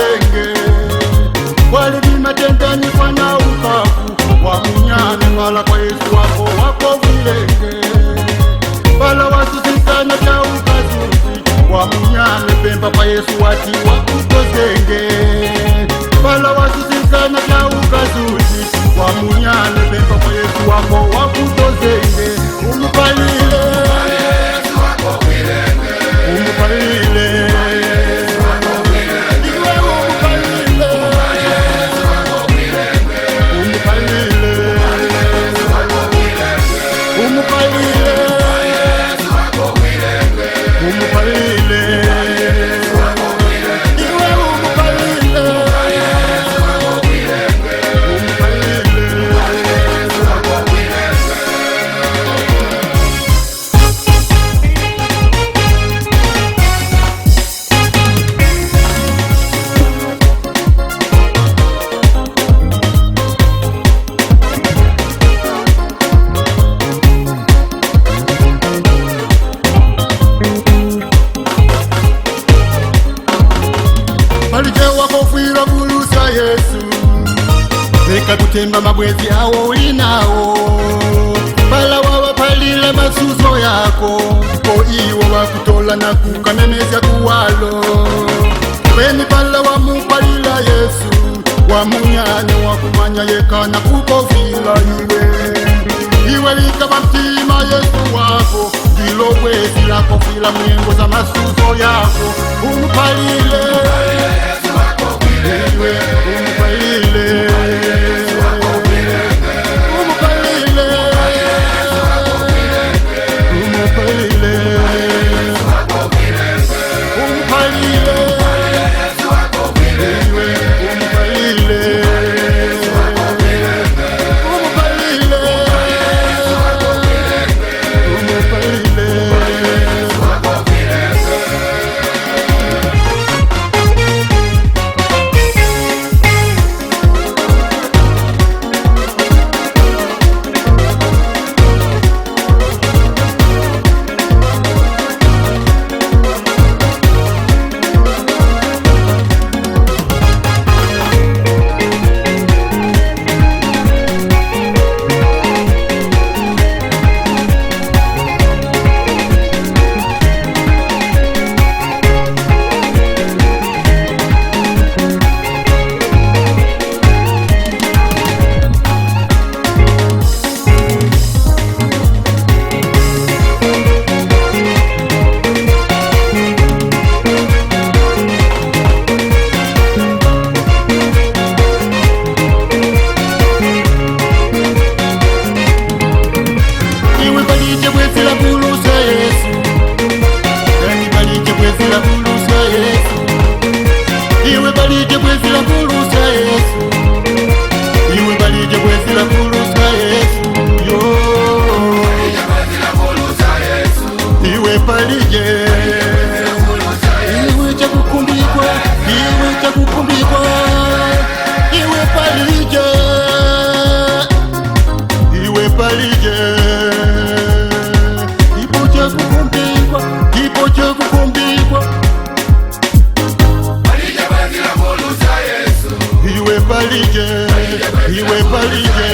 vilenge walivimatenganyikwa na ukavu wa munyane pala kwa Yesu wako vilenge pala wasusikana cha ukazuzi wa munyane pemba pa Yesu wati wakutozenge pala wasusikana cha ukazuzi wa munyane pemba pa Yesu wakutozenge umupalile Yesu wako vilenge umupalile kutemba mabwezi awo inawo pala wawapalile masuzo yako ko iwo wakutola na kukanenezya kuwalo weni pala wamupalila Yesu wamunyane wakumanya yekana kukovila iwe likaba mtima Yesu wako dilo bwezi lako fila mwengo za masuzo yako umupalile Yesu wako iwe umupalile Iwe palije